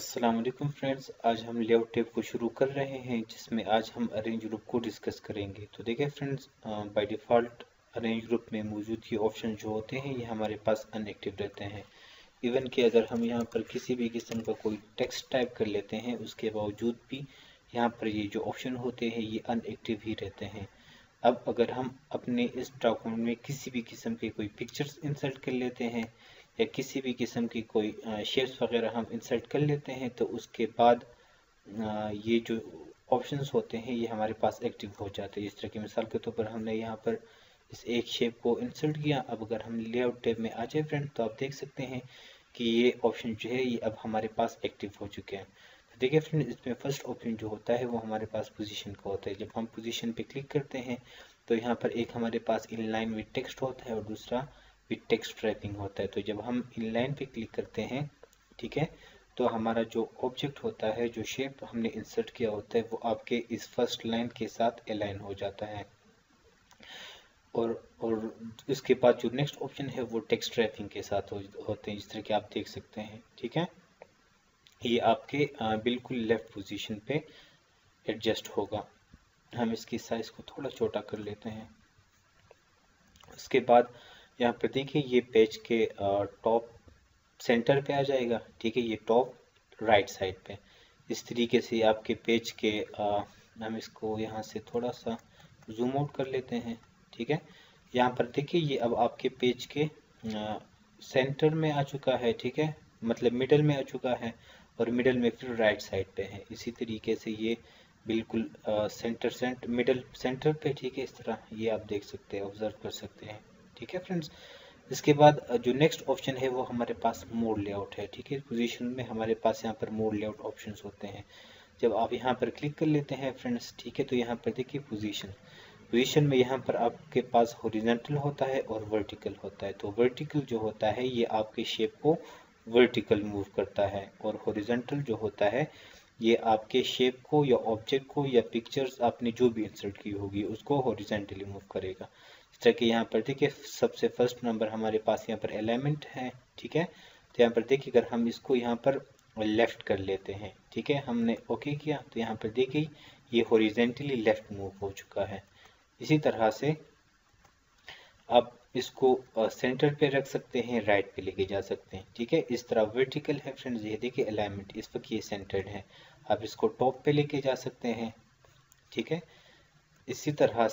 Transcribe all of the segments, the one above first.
अस्सलाम वालेकुम फ्रेंड्स, आज हम लेआउट टैब को शुरू कर रहे हैं जिसमें आज हम अरेंज ग्रुप को डिस्कस करेंगे। तो देखिए friends, by default arrange group में मौजूद ये ऑप्शन जो होते हैं ये हमारे पास अनएक्टिव रहते हैं। इवन कि अगर हम यहाँ पर किसी भी किस्म का कोई टेक्स्ट टाइप कर लेते हैं उसके बावजूद भी यहाँ पर ये जो ऑप्शन होते हैं ये अनएक्टिव ही रहते हैं। अब अगर हम अपने इस डॉक्यूमेंट में किसी भी किस्म के कोई पिक्चर्स इंसर्ट कर लेते हैं या किसी भी किस्म की कोई शेप्स वगैरह हम इंसर्ट कर लेते हैं तो उसके बाद ये जो ऑप्शंस होते हैं ये हमारे पास एक्टिव हो जाते हैं। जिस तरह की मिसाल के तौर पर हमने यहाँ पर इस एक शेप को इंसर्ट किया। अब अगर हम लेआउट टैब में आ जाए फ्रेंड तो आप देख सकते हैं कि ये ऑप्शन जो है ये अब हमारे पास एक्टिव हो चुके हैं। तो देखिए फ्रेंड, इसमें फर्स्ट ऑप्शन जो होता है वो हमारे पास पोजीशन का होता है। जब हम पोजीशन पे क्लिक करते हैं तो यहाँ पर एक हमारे पास इनलाइन विद टेक्स्ट होता है और दूसरा विद टेक्स्ट रैपिंग होता है। तो जब हम इनलाइन पे क्लिक करते हैं, ठीक है, तो हमारा जो ऑब्जेक्ट होता है, जो शेप हमने इंसर्ट किया होता है वो आपके इस फर्स्ट लाइन के साथ अलाइन हो जाता है। और इसके बाद जो नेक्स्ट ऑप्शन है वो टेक्स्ट रैपिंग के साथ होते हैं, जिस तरह कि आप देख सकते हैं। ठीक है, ये आपके बिल्कुल लेफ्ट पोजीशन पे एडजस्ट होगा। हम इसकी साइज को थोड़ा छोटा कर लेते हैं। उसके बाद यहाँ पर देखिए ये पेज के टॉप सेंटर पे आ जाएगा। ठीक है, ये टॉप राइट साइड पे इस तरीके से आपके पेज के हम इसको यहाँ से थोड़ा सा जूम आउट कर लेते हैं। ठीक है, यहाँ पर देखिए ये अब आपके पेज के सेंटर में आ चुका है। ठीक है, मतलब मिडल में आ चुका है और मिडल में फिर राइट साइड पे है। इसी तरीके से ये बिल्कुल मिडल सेंटर पे, ठीक है, इस तरह ये आप देख सकते हैं, ऑब्जर्व कर सकते हैं। ठीक है फ्रेंड्स, इसके बाद जो नेक्स्ट ऑप्शन है वो हमारे पास मोड लेआउट है। ठीक है, पोजीशन में हमारे पास यहाँ पर मोड लेआउट ऑप्शंस होते हैं। जब आप यहाँ पर क्लिक कर लेते हैं फ्रेंड्स, ठीक है, तो यहाँ पर देखिए पोजीशन में यहाँ पर आपके पास हॉरिजॉन्टल होता है और वर्टिकल होता है। तो वर्टिकल जो होता है ये आपके शेप को वर्टिकल मूव करता है और हॉरिजॉन्टल जो होता है ये आपके शेप को या ऑब्जेक्ट को या पिक्चर्स आपने जो भी इंसर्ट की होगी उसको हॉरिजॉन्टली मूव करेगा। इस तरह के यहाँ पर देखिए सबसे फर्स्ट नंबर हमारे पास यहाँ पर एलिमेंट है। ठीक है, तो यहाँ पर देखिए अगर हम इसको यहाँ पर लेफ्ट कर लेते हैं, ठीक है, हमने ओके किया तो यहाँ पर देखिए ये हॉरिजॉन्टली लेफ्ट मूव हो चुका है। इसी तरह से आप इसको सेंटर पे रख सकते हैं, राइट पे लेके जा सकते हैं। ठीक है, इस तरह वर्टिकल है फ्रेंड्स, ये देखिए अलाइनमेंट इस वक्त ये सेंटर्ड है। आप इसको टॉप पे लेके जा सकते हैं। ठीक है, इसी तरह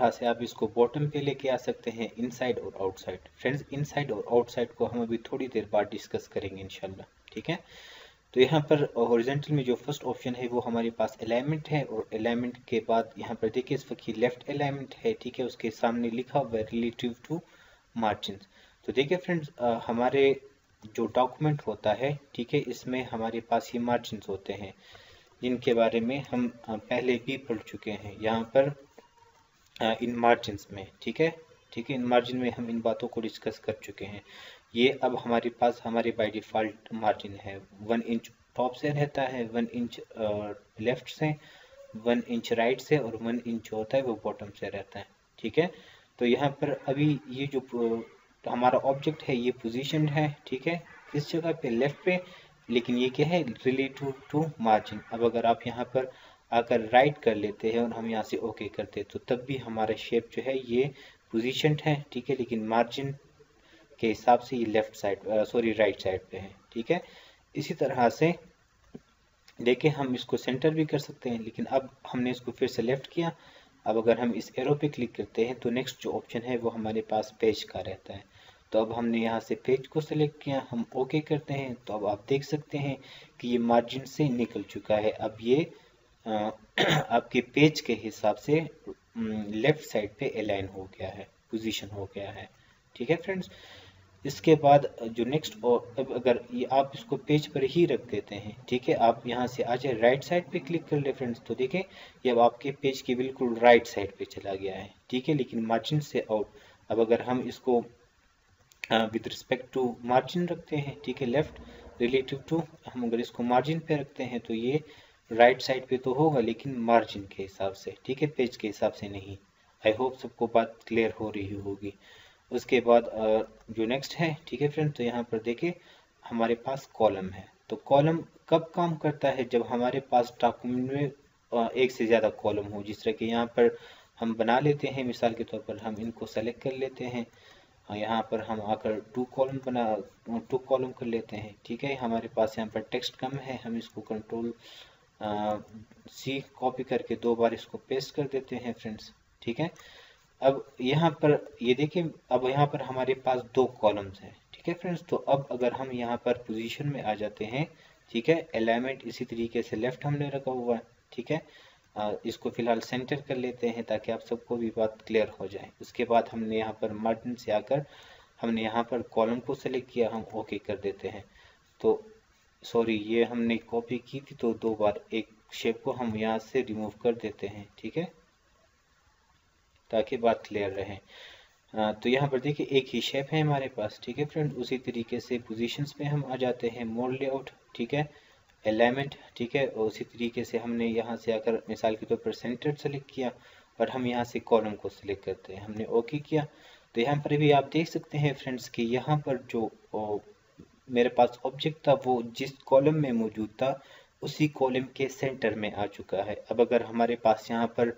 से आप इसको बॉटम पे लेके आ सकते हैं, इनसाइड और आउटसाइड। फ्रेंड्स, इनसाइड और आउटसाइड को हम अभी थोड़ी देर बाद डिस्कस करेंगे इंशाल्लाह। ठीक है, तो यहाँ पर हॉरिजॉन्टल में जो फर्स्ट ऑप्शन है वो हमारे पास अलाइनमेंट है और अलाइनमेंट के बाद यहाँ पर देखिए इस वक्त लेफ्ट अलाइनमेंट है। ठीक है, उसके सामने लिखा हुआ है रिलेटिव टू मार्जिन। तो देखिए फ्रेंड्स, हमारे जो डॉक्यूमेंट होता है, ठीक है, इसमें हमारे पास ये मार्जिन होते हैं जिनके बारे में हम पहले भी पढ़ चुके हैं यहाँ पर इन मार्जिन्स में। ठीक है, इन मार्जिन में हम इन बातों को डिस्कस कर चुके हैं। ये अब हमारे पास हमारे बाय डिफ़ॉल्ट मार्जिन है 1 इंच टॉप से रहता है, 1 इंच लेफ्ट से, 1 इंच राइट से और 1 इंच होता है वो बॉटम से रहता है। ठीक है, तो यहाँ पर अभी ये जो हमारा ऑब्जेक्ट है ये पोजीशन है। ठीक है, किस जगह पे, लेफ्ट पे, लेकिन ये क्या है, रिलेटिव टू मार्जिन। अब अगर आप यहाँ पर आकर राइट कर लेते हैं और हम यहाँ से ओके करते हैं तो तब भी हमारा शेप जो है ये पोजीशनड है। ठीक है, लेकिन मार्जिन के हिसाब से ये लेफ्ट साइड राइट साइड पे है। ठीक है, इसी तरह से देखिए हम इसको सेंटर भी कर सकते हैं, लेकिन अब हमने इसको फिर से लेफ्ट किया। अब अगर हम इस एरो पे क्लिक करते हैं तो नेक्स्ट जो ऑप्शन है वो हमारे पास पेज का रहता है। तो अब हमने यहाँ से पेज को सिलेक्ट किया, हम ओके करते हैं तो अब आप देख सकते हैं कि ये मार्जिन से निकल चुका है। अब ये आपके पेज के हिसाब से लेफ्ट साइड पे अलाइन हो गया है, पोजीशन हो गया है। ठीक है फ्रेंड्स, इसके बाद जो नेक्स्ट, अब अगर ये आप इसको पेज पर ही रख देते हैं, ठीक है, आप यहाँ से आ जाए राइट साइड पे क्लिक कर ले फ्रेंड्स, तो देखें ये अब आपके पेज के बिल्कुल राइट साइड पे चला गया है। ठीक है, लेकिन मार्जिन से आउट। अब अगर हम इसको विद रिस्पेक्ट टू मार्जिन रखते हैं, ठीक है, लेफ्ट रिलेटिव टू, हम अगर इसको मार्जिन पे रखते हैं तो ये राइट साइड पे तो होगा लेकिन मार्जिन के हिसाब से, ठीक है, पेज के हिसाब से नहीं। आई होप सबको बात क्लियर हो रही होगी। उसके बाद जो नेक्स्ट है, ठीक है फ्रेंड, तो यहाँ पर देखिए हमारे पास कॉलम है। तो कॉलम कब काम करता है? जब हमारे पास डॉक्यूमेंट में एक से ज़्यादा कॉलम हो। जिस तरह कि यहाँ पर हम बना लेते हैं, मिसाल के तौर पर हम इनको सेलेक्ट कर लेते हैं, यहाँ पर हम आकर टू कॉलम कर लेते हैं। ठीक है, हमारे पास यहाँ पर टेक्स्ट कम है, हम इसको कंट्रोल सी कॉपी करके 2 बार इसको पेस्ट कर देते हैं फ्रेंड्स। ठीक है, अब यहाँ पर ये देखिए, अब यहाँ पर हमारे पास 2 कॉलम्स हैं। ठीक है फ्रेंड्स, तो अब अगर हम यहाँ पर पोजीशन में आ जाते हैं, ठीक है, अलाइनमेंट इसी तरीके से लेफ्ट हमने रखा हुआ है। ठीक है, इसको फिलहाल सेंटर कर लेते हैं ताकि आप सबको भी बात क्लियर हो जाए। उसके बाद हमने यहाँ पर मार्जिन से आकर हमने यहाँ पर कॉलम को सेलेक्ट किया, हम ओके कर देते हैं। तो सॉरी, ये हमने कॉपी की थी, तो 2 बार एक शेप को हम यहाँ से रिमूव कर देते हैं। ठीक है, ताकि बात क्लियर रहे। तो यहाँ पर देखिए एक ही शेप है हमारे पास। ठीक है फ्रेंड, उसी तरीके से पोजीशंस पे हम आ जाते हैं, मोड लेआउट, ठीक है, अलाइनमेंट, ठीक है, और उसी तरीके से हमने यहाँ से आकर मिसाल के तौर पर सेंटर सेलेक्ट किया और हम यहाँ से कॉलम को सिलेक्ट करते हैं, हमने ओके किया। तो यहाँ पर भी आप देख सकते हैं फ्रेंड्स कि यहाँ पर जो मेरे पास ऑब्जेक्ट था वो जिस कॉलम में मौजूद था उसी कॉलम के सेंटर में आ चुका है। अब अगर हमारे पास यहाँ पर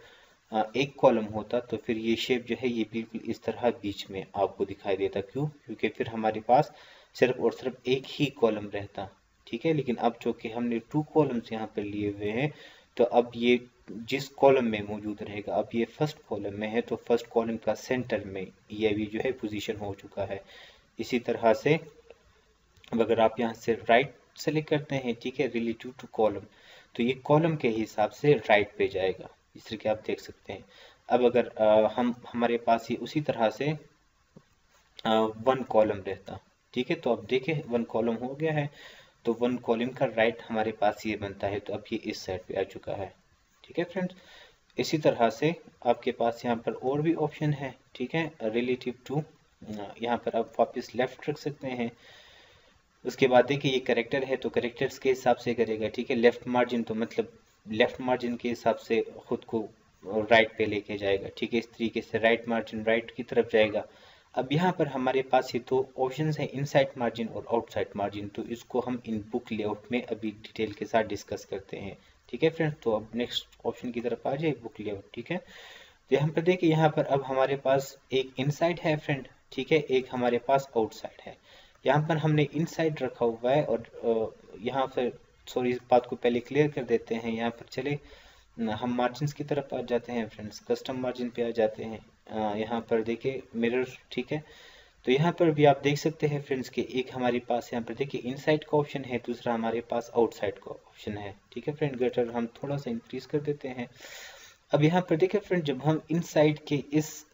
एक कॉलम होता तो फिर ये शेप जो है ये बिल्कुल इस तरह बीच में आपको दिखाई देता। क्यों? क्योंकि फिर हमारे पास सिर्फ और सिर्फ एक ही कॉलम रहता। ठीक है, लेकिन अब जो कि हमने 2 कॉलम्स यहाँ पर लिए हुए हैं, तो अब ये जिस कॉलम में मौजूद रहेगा, अब ये फर्स्ट कॉलम में है तो फर्स्ट कॉलम का सेंटर में ये भी जो है पोजीशन हो चुका है। इसी तरह से अब अगर आप यहाँ से राइट सेलेक्ट करते हैं, ठीक है, रिलेटिव टू कॉलम, तो ये कॉलम के हिसाब से राइट पे जाएगा, इस तरह के आप देख सकते हैं। अब अगर हमारे पास ये उसी तरह से 1 कॉलम रहता, ठीक है, तो अब देखें 1 कॉलम हो गया है, तो 1 कॉलम का राइट हमारे पास ये बनता है, तो अब ये इस साइड पे आ चुका है। ठीक है फ्रेंड्स, इसी तरह से आपके पास यहाँ पर और भी ऑप्शन है। ठीक है, रिलेटिव टू, यहाँ पर आप वापस लेफ्ट रख सकते हैं। उसके बाद देखिए ये करेक्टर है तो करेक्टर्स के हिसाब से करेगा। ठीक है, लेफ्ट मार्जिन तो मतलब लेफ्ट मार्जिन के हिसाब से खुद को राइट पे लेके जाएगा। ठीक है, इस तरीके से राइट मार्जिन राइट की तरफ जाएगा। अब यहाँ पर हमारे पास ये 2 ऑप्शंस हैं, इनसाइड मार्जिन और आउटसाइड मार्जिन, तो इसको हम इन बुक लेआउट में अभी डिटेल के साथ डिस्कस करते हैं। ठीक है फ्रेंड्स, तो अब नेक्स्ट ऑप्शन की तरफ आ जाए, बुक लेआउट। ठीक है, तो यहाँ पर देखिए यहाँ पर अब हमारे पास एक इनसाइड है फ्रेंड, ठीक है, एक हमारे पास आउटसाइड है। यहाँ पर हमने इनसाइड रखा हुआ है और यहाँ पर सॉरी इस बात को पहले क्लियर कर देते हैं। यहाँ पर चले हम मार्जिन की तरफ आ जाते हैं फ्रेंड्स, कस्टम मार्जिन पे आ जाते हैं। यहाँ पर देखिए मिरर, ठीक है, तो यहाँ पर भी आप देख सकते हैं फ्रेंड्स कि एक हमारे पास यहाँ पर देखिए इनसाइड का ऑप्शन है, दूसरा हमारे पास आउटसाइड का ऑप्शन है। ठीक है फ्रेंड, गटर हम थोड़ा सा इंक्रीज कर देते हैं। अब यहाँ पर देखिए फ्रेंड, जब हम इनसाइड के इस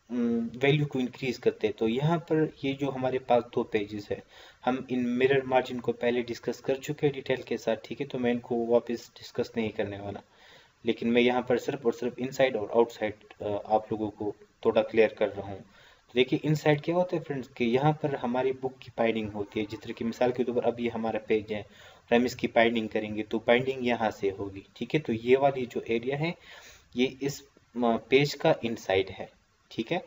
वैल्यू को इंक्रीज करते हैं तो यहाँ पर ये जो हमारे पास 2 पेजेस है, हम इन मिरर मार्जिन को पहले डिस्कस कर चुके हैं डिटेल के साथ। ठीक है, तो मैं इनको वापस डिस्कस नहीं करने वाला, लेकिन मैं यहाँ पर सिर्फ और सिर्फ इनसाइड और आउटसाइड आप लोगों को थोड़ा क्लियर कर रहा हूँ। तो देखिए इनसाइड क्या होता है फ्रेंड्स कि यहाँ पर हमारी बुक की बाइंडिंग होती है। जिस तरह की मिसाल के तौर पर अब ये हमारा पेज है और हम इसकी बाइंडिंग करेंगे तो बाइंडिंग यहाँ से होगी। ठीक है, तो ये वाली जो एरिया है ये इस पेज का इनसाइड है। ठीक है,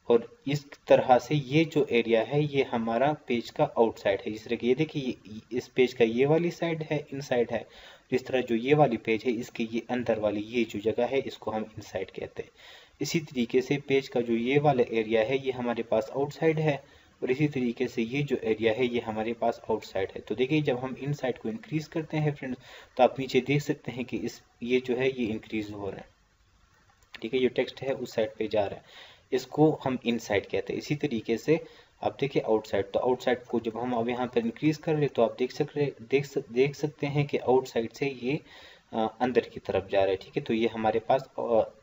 और इस तरह से ये जो एरिया है ये हमारा पेज का आउटसाइड है। जिस तरह की ये देखिए इस पेज का ये वाली साइड है इनसाइड है, जिस तरह जो ये वाली पेज है इसके ये अंदर वाली ये जो जगह है इसको हम इनसाइड कहते हैं। इसी तरीके से पेज का जो ये वाला एरिया है ये हमारे पास आउटसाइड है और इसी तरीके से ये जो एरिया है ये हमारे पास आउटसाइड है। तो देखिए जब हम इनसाइड को इंक्रीज करते हैं फ्रेंड्स तो आप नीचे देख सकते हैं कि ये जो है ये इंक्रीज हो रहा है। ठीक है, ये टेक्स्ट है उस साइड पे जा रहा है, इसको हम इनसाइड कहते हैं। इसी तरीके से आप देखिए आउटसाइड, तो आउटसाइड को जब हम अब यहाँ पर इंक्रीज कर रहे तो आप देख सकते हैं कि आउटसाइड से ये अंदर की तरफ जा रहा है। ठीक है, तो ये हमारे पास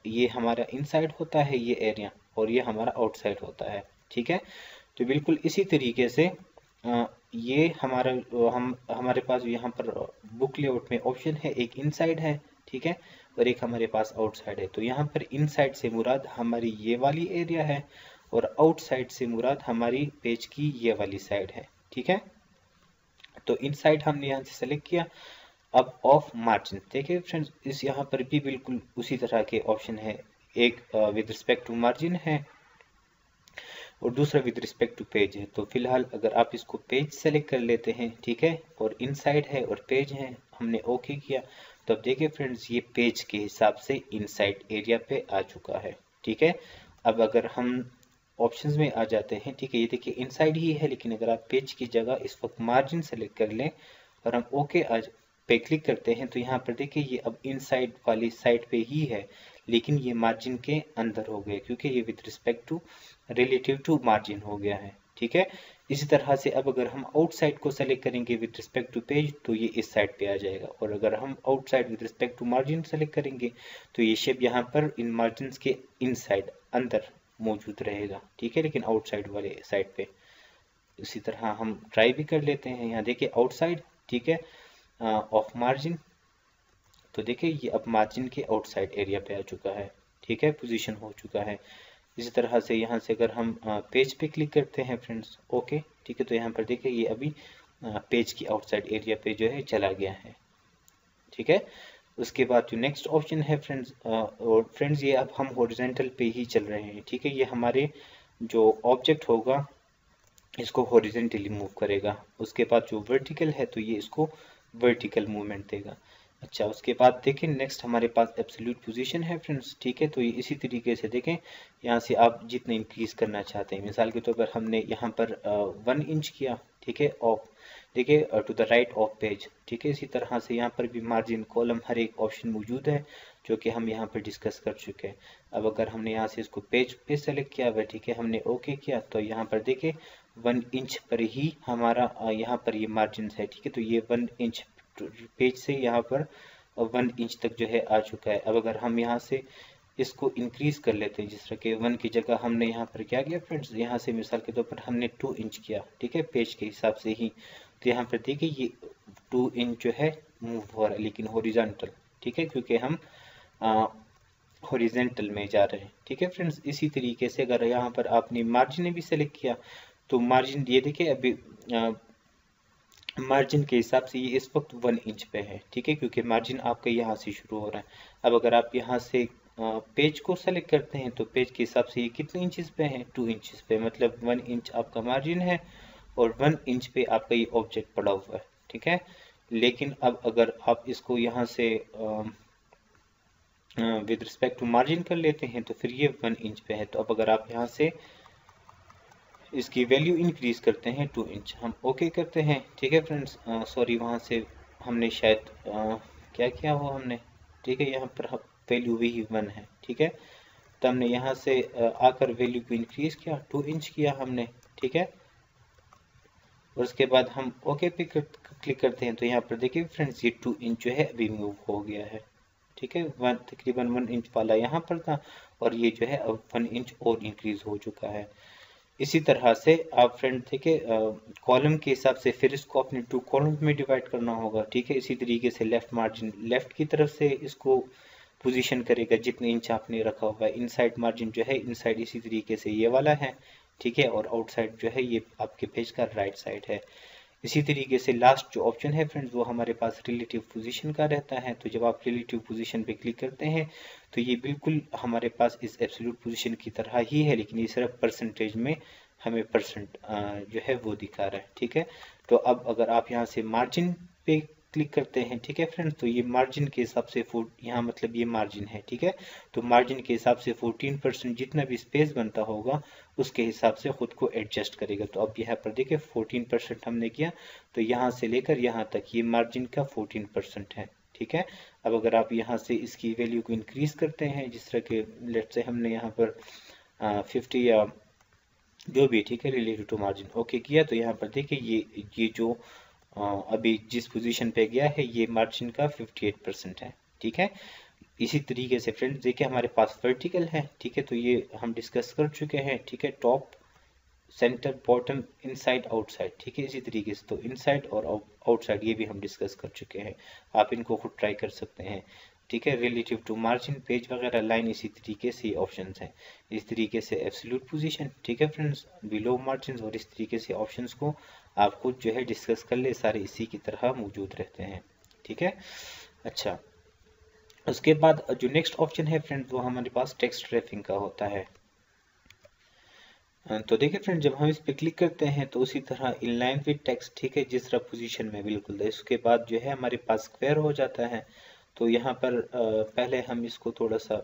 ये हमारा इनसाइड होता है ये एरिया और ये हमारा आउटसाइड होता है। ठीक है, तो बिल्कुल इसी तरीके से ये हमारे पास यहाँ पर बुक लेआउट में ऑप्शन है, एक इनसाइड है, ठीक है, और एक हमारे पास आउटसाइड है। तो यहाँ पर इनसाइड से मुराद हमारी ये वाली एरिया है और आउटसाइड से मुराद हमारी पेज की ये वाली साइड है। ठीक है, तो इनसाइड हमने यहाँ से सेलेक्ट किया। अब ऑफ मार्जिन देखिए फ्रेंड्स, इस यहाँ पर भी बिल्कुल उसी तरह के ऑप्शन है, एक विद रिस्पेक्ट टू मार्जिन है, और दूसरा विद रिस्पेक्ट टू पेज है। तो फिलहाल अगर आप इसको पेज सेलेक्ट कर लेते हैं, ठीक है, और इनसाइड है और पेज है, हमने ओके किया, तो अब देखिए फ्रेंड्स ये पेज के हिसाब से इनसाइड एरिया पे आ चुका है, ठीक है। अब अगर हम ऑप्शंस में आ जाते हैं, ठीक है, ये देखिए इनसाइड ही है, लेकिन अगर आप पेज की जगह इस वक्त मार्जिन सेलेक्ट कर लें और हम ओके आज पे क्लिक करते हैं, तो यहाँ पर देखिए ये अब इनसाइड वाली साइड पे ही है, लेकिन ये मार्जिन के अंदर हो गया, क्योंकि ये with respect to relative to margin हो गया है, ठीक है। इसी तरह से अब अगर हम आउटसाइड को सेलेक्ट करेंगे विद रिस्पेक्ट टू पेज, तो ये इस साइड पे आ जाएगा, और अगर हम outside with respect to margin select करेंगे, तो ये शेप यहाँ पर इन मार्जिन के इनसाइड अंदर मौजूद रहेगा, ठीक है, लेकिन आउटसाइड वाले साइड पे। इसी तरह हम ट्राई भी कर लेते हैं, यहाँ देखिए आउटसाइड, ठीक है, ऑफ मार्जिन, तो देखिए ये अब मार्जिन के आउटसाइड एरिया पे आ चुका है, ठीक है, पोजीशन हो चुका है। इसी तरह से यहाँ से अगर हम पेज पे क्लिक करते हैं फ्रेंड्स, ओके, ठीक है, तो यहाँ पर देखिए ये अभी पेज की आउटसाइड एरिया पे जो है चला गया है, ठीक है। उसके बाद जो नेक्स्ट ऑप्शन है फ्रेंड्स, और फ्रेंड्स ये अब हम हॉरिजॉन्टल पे ही चल रहे हैं, ठीक है, ये हमारे जो ऑब्जेक्ट होगा इसको हॉरिजॉन्टली मूव करेगा। उसके बाद जो वर्टिकल है तो ये इसको वर्टिकल मूवमेंट देगा। अच्छा, उसके बाद देखें नेक्स्ट हमारे पास एब्सोल्यूट पोजीशन है फ्रेंड्स, ठीक है, तो ये इसी तरीके से देखें, यहाँ से आप जितना इंक्रीज करना चाहते हैं, मिसाल के तौर पर हमने यहाँ पर 1 इंच किया, ठीक है, ऑफ, देखिए to the right of page, ठीक है। इसी तरह से यहाँ पर भी मार्जिन कॉलम हर एक ऑप्शन मौजूद है, जो कि हम यहाँ पर डिस्कस कर चुके हैं। अब अगर हमने यहाँ से इसको पेज पे सेलेक्ट किया हुआ, ठीक है, हमने ओके किया, तो यहाँ पर देखिए 1 इंच पर ही हमारा यहाँ पर ये मार्जिन है, ठीक है, तो ये 1 इंच पेज से यहाँ पर 1 इंच तक जो है आ चुका है। अब अगर हम यहाँ से इसको इंक्रीज कर लेते हैं, जिस तरह के 1 की जगह हमने यहाँ पर क्या किया फ्रेंड्स, यहाँ से मिसाल के तौर पर हमने 2 इंच किया, ठीक है, पेज के हिसाब से ही, तो यहाँ पर देखिए ये 2 इंच जो है मूव हो रहा है, लेकिन हॉरिजॉन्टल, ठीक है, क्योंकि हम हॉरिजॉन्टल में जा रहे हैं, ठीक है फ्रेंड्स। इसी तरीके से अगर यहाँ पर आपने मार्जिन भी सेलेक्ट किया, तो मार्जिन ये देखिए अभी मार्जिन के हिसाब से ये इस वक्त 1 इंच पे है, ठीक है, क्योंकि मार्जिन आपका यहाँ से शुरू हो रहा है। अब अगर आप यहाँ से पेज को सेलेक्ट करते हैं, तो पेज के हिसाब से ये कितने इंचेस पे है, 2 इंचेस पे, मतलब 1 इंच आपका मार्जिन है और 1 इंच पे आपका ये ऑब्जेक्ट पड़ा हुआ है, ठीक है। लेकिन अब अगर आप इसको यहाँ से विद रिस्पेक्ट टू मार्जिन कर लेते हैं, तो फिर ये 1 इंच पे है। तो अब अगर आप यहाँ से इसकी वैल्यू इंक्रीज करते हैं 2 इंच, हम ओके करते हैं, ठीक है फ्रेंड्स। सॉरी, वहाँ से हमने शायद क्या किया हो हमने, ठीक है, यहाँ पर वैल्यू वही 1 है, ठीक है, तो हमने यहाँ से आकर वैल्यू को इंक्रीज किया, 2 इंच किया हमने, ठीक है। और उसके बाद हम ओके पे क्लिक करते हैं, तो यहाँ पर देखिए फ्रेंड्स ये 2 इंच जो है अभी मूव हो गया है, ठीक है, तकरीबन 1 इंच वाला यहाँ पर था, और ये जो है अब 1 इंच और इंक्रीज हो चुका है। इसी तरह से आप फ्रेंड देखिए कॉलम के हिसाब से फिर इसको अपने 2 कॉलम में डिवाइड करना होगा, ठीक है। इसी तरीके से लेफ्ट मार्जिन लेफ्ट की तरफ से इसको पोजीशन करेगा जितने इंच आपने रखा हुआ है। इनसाइड मार्जिन जो है इनसाइड इसी तरीके से ये वाला है, ठीक है, और आउटसाइड जो है ये आपके पेज का राइट साइड है। इसी तरीके से लास्ट जो ऑप्शन है फ्रेंड्स वो हमारे पास रिलेटिव पोजीशन का रहता है। तो जब आप रिलेटिव पोजीशन पे क्लिक करते हैं, तो ये बिल्कुल हमारे पास इस एब्सोल्यूट पोजीशन की तरह ही है, लेकिन ये सिर्फ परसेंटेज में हमें परसेंट जो है वो दिखा रहा है, ठीक है। तो अब अगर आप यहाँ से मार्जिन पे क्लिक करते हैं, ठीक है फ्रेंड्स, तो ये मार्जिन के हिसाब से यहाँ मतलब ये मार्जिन है, ठीक है, तो मार्जिन के हिसाब से 14% जितना भी स्पेस बनता होगा उसके हिसाब से खुद को एडजस्ट करेगा। तो अब यहाँ पर देखिए 14% हमने किया, तो यहाँ से लेकर यहाँ तक ये मार्जिन का 14% है, ठीक है। अब अगर आप यहाँ से इसकी वैल्यू को इंक्रीज करते हैं, जिस तरह के लेट से हमने यहाँ पर 50 या जो भी, ठीक है, रिलेटेड टू मार्जिन ओके किया, तो यहाँ पर देखिए ये जो अभी जिस पोजीशन पे गया है ये मार्जिन का 58% है, ठीक है। इसी तरीके से फ्रेंड्स देखिए हमारे पास वर्टिकल है, ठीक है, तो ये हम डिस्कस कर चुके हैं, ठीक है, top centre bottom inside outside, ठीक है। इसी तरीके से तो इनसाइड और आउटसाइड ये भी हम डिस्कस कर चुके हैं, आप इनको खुद ट्राई कर सकते हैं, ठीक है। रिलेटिव टू मार्जिन पेज वगैरह लाइन इसी तरीके से ऑप्शंस हैं। इस तरीके से एब्सोल्यूट पोजीशन, ठीक है फ्रेंड्स, बिलो मार्जिन, और इस तरीके से ऑप्शंस को आप खुद जो है डिस्कस कर ले, सारे इसी की तरह मौजूद रहते हैं, ठीक है। अच्छा, उसके बाद जो नेक्स्ट ऑप्शन है फ्रेंड्स वो हमारे पास टेक्स्ट रैपिंग का होता है। तो देखिए फ्रेंड, जब हम इस पे क्लिक करते हैं तो उसी तरह इनलाइन विद टेक्स्ट, ठीक है, जिस तरह पोजीशन में बिल्कुल, इसके बाद जो है हमारे पास स्क्वायर हो जाता है। तो यहाँ पर पहले हम इसको थोड़ा सा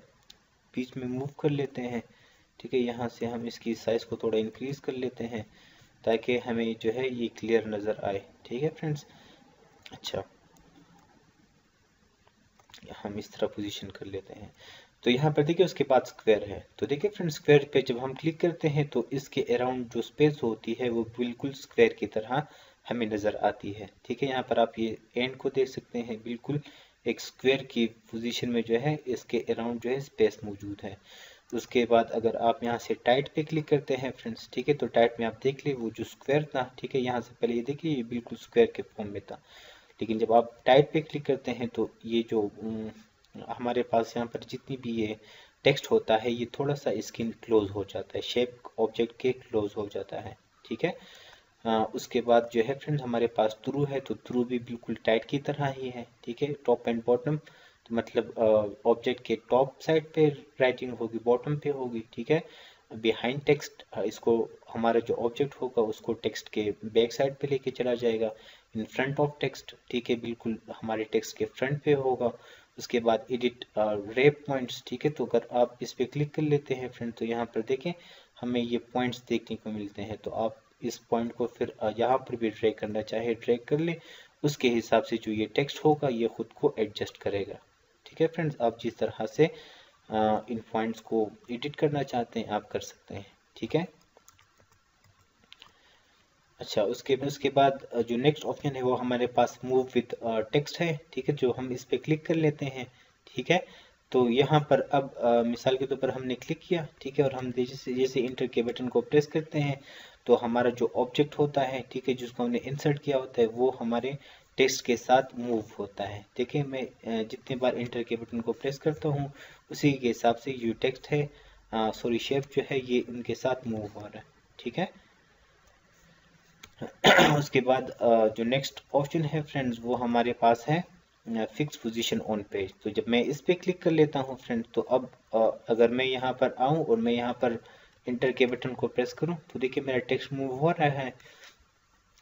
बीच में मूव कर लेते हैं, ठीक है। यहाँ से हम इसकी साइज को थोड़ा इंक्रीज कर लेते हैं ताकि हमें जो है ये क्लियर नज़र आए, ठीक है फ्रेंड्स। अच्छा, हम इस तरह पोजीशन कर लेते हैं। तो यहाँ पर देखिए उसके बाद स्क्वायर है। तो देखिए फ्रेंड्स, स्क्वायर पे जब हम क्लिक करते हैं तो इसके अराउंड जो स्पेस होती है वो बिल्कुल स्क्वायर की तरह हमें नज़र आती है, ठीक है। यहाँ पर आप ये एंड को देख सकते हैं, बिल्कुल एक स्क्वायर की पोजीशन में जो है इसके अराउंड जो है स्पेस मौजूद है। उसके बाद अगर आप यहाँ से टाइट पे क्लिक करते हैं फ्रेंड्स, ठीक है, तो टाइट में आप देख ले वो जो स्क्वायर था, ठीक है, यहाँ से पहले ये देखिए ये बिल्कुल स्क्वायर के फॉर्म में था, लेकिन जब आप टाइप पे क्लिक करते हैं तो ये जो हमारे पास यहाँ पर जितनी भी ये टेक्स्ट होता है ये थोड़ा सा स्किन क्लोज हो जाता है, शेप ऑब्जेक्ट के क्लोज हो जाता है, ठीक है। उसके बाद जो है फ्रेंड्स हमारे पास थ्रू है, तो थ्रू भी बिल्कुल टाइट की तरह ही है, ठीक है, टॉप एंड बॉटम। तो मतलब ऑब्जेक्ट के टॉप साइड पे राइटिंग होगी, बॉटम पे होगी, ठीक है। बिहाइंड टेक्स्ट, इसको हमारा जो ऑब्जेक्ट होगा उसको टेक्स्ट के बैक साइड पे लेके चला जाएगा। इन फ्रंट ऑफ टेक्स्ट, ठीक है, बिल्कुल हमारे टेक्स्ट के फ्रंट पे होगा। उसके बाद एडिट रेप पॉइंट्स, ठीक है, तो अगर आप इस पे क्लिक कर लेते हैं फ्रेंड तो यहाँ पर देखें हमें ये पॉइंट्स देखने को मिलते हैं। तो आप इस पॉइंट को फिर यहाँ पर भी ड्रैग करना चाहे ड्रैग कर ले, उसके हिसाब से जो ये टेक्स्ट होगा ये खुद को एडजस्ट करेगा, ठीक है फ्रेंड्स। आप जिस तरह से इन पॉइंट्स को एडिट करना चाहते हैं आप कर सकते हैं, ठीक है। अच्छा, उसके बाद जो नेक्स्ट ऑप्शन है वो हमारे पास मूव विद टेक्स्ट है, ठीक है, जो हम इस पे क्लिक कर लेते हैं, ठीक है। तो यहाँ पर अब मिसाल के तौर पर हमने क्लिक किया, ठीक है, और हम जैसे जैसे इंटर के बटन को प्रेस करते हैं तो हमारा जो ऑब्जेक्ट होता है, ठीक है, जिसको हमने इंसर्ट किया होता है वो हमारे टेक्स्ट के साथ मूव होता है। देखिए मैं जितनी बार इंटर के बटन को प्रेस करता हूँ उसी के हिसाब से जो टेक्स्ट है, सॉरी शेप जो है ये इनके साथ मूव हो रहा है, ठीक है। उसके बाद जो नेक्स्ट ऑप्शन है फ्रेंड्स वो हमारे पास है फिक्स पोजीशन ऑन पेज। तो जब मैं इस पे क्लिक कर लेता हूँ फ्रेंड्स तो अब अगर मैं यहाँ पर आऊँ और मैं यहाँ पर इंटर के बटन को प्रेस करूँ तो देखिए मेरा टेक्स्ट मूव हो रहा है,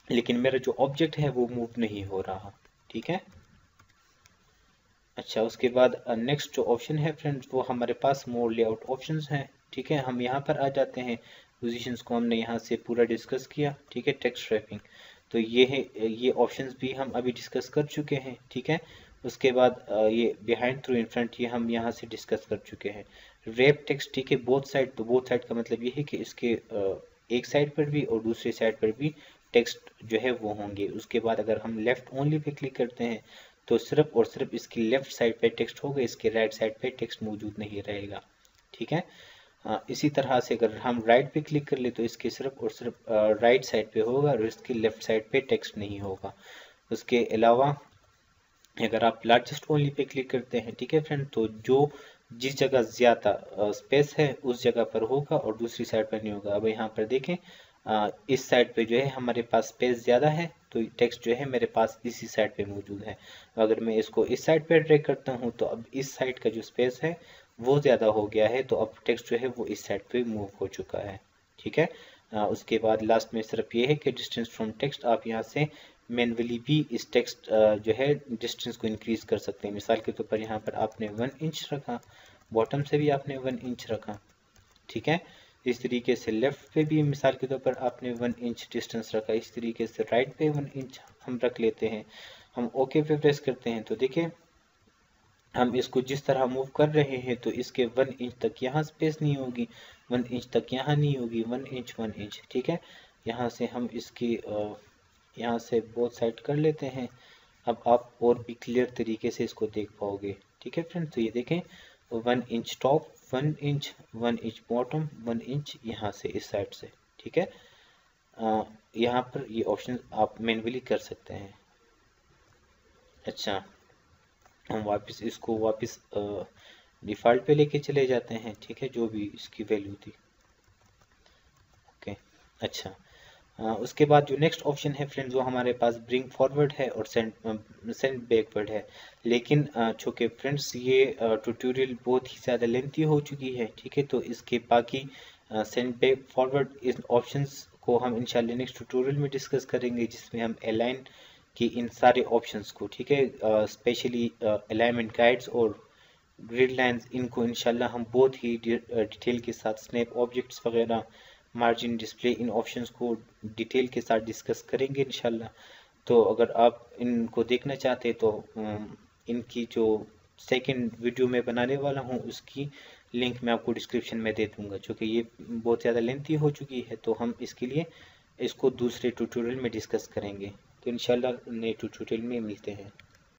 लेकिन मेरा जो ऑब्जेक्ट है वो मूव नहीं हो रहा, ठीक है। अच्छा, उसके बाद नेक्स्ट जो ऑप्शन है फ्रेंड्स वो हमारे पास मोर लेआउट ऑप्शंस हैं, ठीक है। हम यहाँ पर आ जाते हैं, पोजीशंस को हमने यहाँ से पूरा डिस्कस किया, ठीक है, टेक्स्ट रैपिंग। तो ये है, ये ऑप्शंस भी हम अभी डिस्कस कर चुके हैं, ठीक है। उसके बाद ये बिहाइंड थ्रू इन फ्रंट ये हम यहाँ से डिस्कस कर चुके हैं। रैप टेक्स्ट, ठीक है, बोथ साइड। तो बोथ साइड का मतलब ये है कि इसके एक साइड पर भी और दूसरी साइड पर भी टेक्स्ट जो है वो होंगे। उसके बाद अगर हम लेफ्ट ओनली पे क्लिक करते हैं तो सिर्फ और सिर्फ इसकी लेफ्ट साइड पे टेक्स्ट होगा, इसके राइट साइड पे टेक्स्ट मौजूद नहीं रहेगा, ठीक है। इसी तरह से अगर हम राइट पे क्लिक कर ले तो इसके सिर्फ और सिर्फ राइट साइड पे होगा और इसकी लेफ्ट साइड पे टेक्स्ट नहीं होगा। उसके अलावा अगर आप लार्जेस्ट ओनली पे क्लिक करते हैं, ठीक है फ्रेंड, तो जो जिस जगह ज़्यादा स्पेस है उस जगह पर होगा और दूसरी साइड पर नहीं होगा। अब यहाँ पर देखें इस साइड पे जो है हमारे पास स्पेस ज़्यादा है तो टेक्स्ट जो है मेरे पास इसी साइड पे मौजूद है। अगर मैं इसको इस साइड पे ड्रैग करता हूँ तो अब इस साइड का जो स्पेस है वो ज़्यादा हो गया है, तो अब टेक्स्ट जो है वो इस साइड पे मूव हो चुका है, ठीक है। उसके बाद लास्ट में सिर्फ ये है कि डिस्टेंस फ्रॉम टेक्स्ट, आप यहाँ से मैनुअली भी इस टेक्स्ट जो है डिस्टेंस को इंक्रीज कर सकते हैं। मिसाल के तौर पर यहाँ पर आपने 1 इंच रखा, बॉटम से भी आपने 1 इंच रखा, ठीक है। इस तरीके से लेफ्ट पे भी मिसाल के तौर पर आपने 1 इंच डिस्टेंस रखा, इस तरीके से राइट पे 1 इंच हम रख लेते हैं। हम ओके पे प्रेस करते हैं तो देखिए हम इसको जिस तरह मूव कर रहे हैं तो इसके 1 इंच तक यहाँ स्पेस नहीं होगी, 1 इंच तक यहाँ नहीं होगी, 1 इंच 1 इंच, ठीक है। यहाँ से हम इसकी यहाँ से बोथ साइड कर लेते हैं। अब आप और भी क्लियर तरीके से इसको देख पाओगे, ठीक है फ्रेंड्स। तो ये देखें 1 inch top, 1 inch, 1 inch bottom, 1 inch यहाँ से इस साइड से, ठीक है। यहाँ पर ये ऑप्शन आप मैन्युअली कर सकते हैं। अच्छा, हम वापस इसको वापस डिफ़ॉल्ट पे लेके चले जाते हैं, ठीक है, जो भी इसकी वैल्यू थी, ओके। अच्छा, उसके बाद जो नेक्स्ट ऑप्शन है फ्रेंड्स वो हमारे पास ब्रिंग फॉरवर्ड है और सेंड बैकवर्ड है। लेकिन चूँकि फ्रेंड्स ये ट्यूटोरियल बहुत ही ज़्यादा लेंथी हो चुकी है, ठीक है, तो इसके बाकी सेंड बैक फॉरवर्ड, इस ऑप्शंस को हम इंशाल्लाह नेक्स्ट ट्यूटोरियल में डिस्कस करेंगे, जिसमें हम अलाइन की इन सारे ऑप्शंस को, ठीक है, स्पेशली अलाइनमेंट गाइड्स और ग्रिड लाइंस, इनको इंशाल्लाह हम बहुत ही डिटेल के साथ, स्नैप ऑब्जेक्ट्स वगैरह, मार्जिन डिस्प्ले, इन ऑप्शंस को डिटेल के साथ डिस्कस करेंगे इंशाल्लाह। तो अगर आप इनको देखना चाहते तो इनकी जो सेकंड वीडियो में बनाने वाला हूँ उसकी लिंक मैं आपको डिस्क्रिप्शन में दे दूंगा, क्योंकि ये बहुत ज़्यादा लेंथी हो चुकी है, तो हम इसके लिए इसको दूसरे ट्यूटोरियल में डिस्कस करेंगे। तो इंशाल्लाह नए ट्यूटोरियल में मिलते हैं।